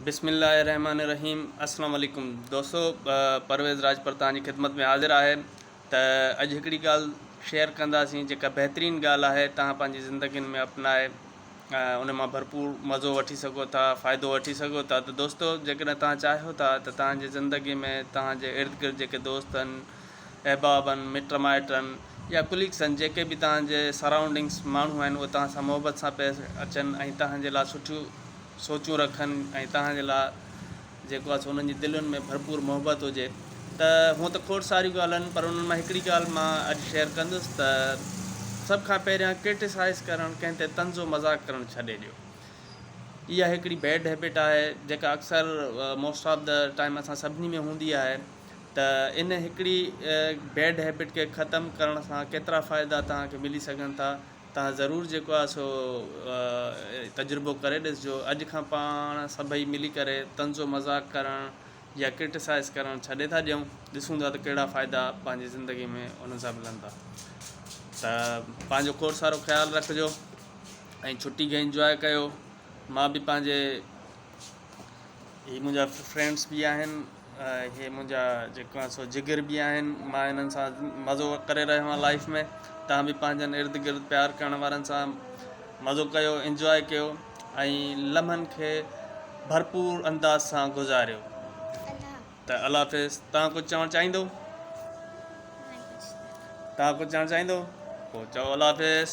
बिस्मिल्लाहिर्रहमानिर्रहीम। अस्सलाम वालेकुम दोस्तों, परवेज़ राजपर तव्हांजी ख़िदमत में हाज़िर आहे। त अॼु हिकिड़ी ॻाल्हि शेयर कंदासीं जेका बहितरीनु ॻाल्हि आहे, तव्हां पंहिंजी ज़िंदगीनि में अपनाए उन मां भरपूर मज़ो वठी सघो था, फ़ाइदो वठी सघो था। त दोस्तो, जेकॾहिं तव्हां चाहियो था त तव्हांजी ज़िंदगी में तव्हांजे इर्द गिर्द जेके दोस्त आहिनि, अहबाब आहिनि, मिट माइट आहिनि या कुलीग्स आहिनि, जेके बि तव्हांजे सराउंडिंग्स माण्हू आहिनि, उहे तव्हां सां मुहबत सां पेश अचनि ऐं तव्हांजे लाइ सुठियूं सोचूं रखनि ऐं तव्हांजे लाइ जेको आहे सो उन्हनि जी दिलुनि में भरपूर मुहबत हुजे। त हूअं त खोड़ सारियूं ॻाल्हि आहिनि, पर उन्हनि मां हिकिड़ी ॻाल्हि मां अॼु शेयर कंदुसि त सभ खां पहिरियां क्रिटिसाइज़ करणु, कंहिं ते तंज़ो मज़ाक़ करणु छॾे ॾियो। इहा हिकिड़ी बैड हैबिट आहे जेका अक्सर मोस्ट ऑफ द टाइम असां सभिनी में हूंदी आहे। त इन हिकिड़ी बैड हैबिट खे ख़तमु करण सां केतिरा फ़ाइदा तव्हांखे मिली सघनि था, तव्हां ज़रूरु जेको आहे सो तजुर्बो करे ॾिसिजो। अॼु खां पाण सभई मिली करे तंज़ो मज़ाक़ करणु या क्रिटिसाइज़ करणु छॾे था ॾियूं, ॾिसूं था त कहिड़ा फ़ाइदा पंहिंजी ज़िंदगी में उन सां मिलनि था। त पंहिंजो खोड़ सारो ख़्यालु रखिजो ऐं छुटी खे इंजॉय कयो। मां बि पंहिंजे ही मुंहिंजा फ्रेंड्स बि आहिनि, इहे मुंहिंजा जेको आहे सो जिगर बि आहिनि, मां हिननि सां मज़ो करे रहियो आहियां लाइफ में। तव्हां बि पंहिंजनि इर्द गिर्द प्यारु करण वारनि सां मज़ो कयो, इंजॉय कयो ऐं लम्हनि खे भरपूर अंदाज़ सां गुज़ारियो। त अल्लाह हाफ़िज़। तव्हां कुझु चवणु चाहींदो? पोइ चओ अल्लाह हाफ़िज़।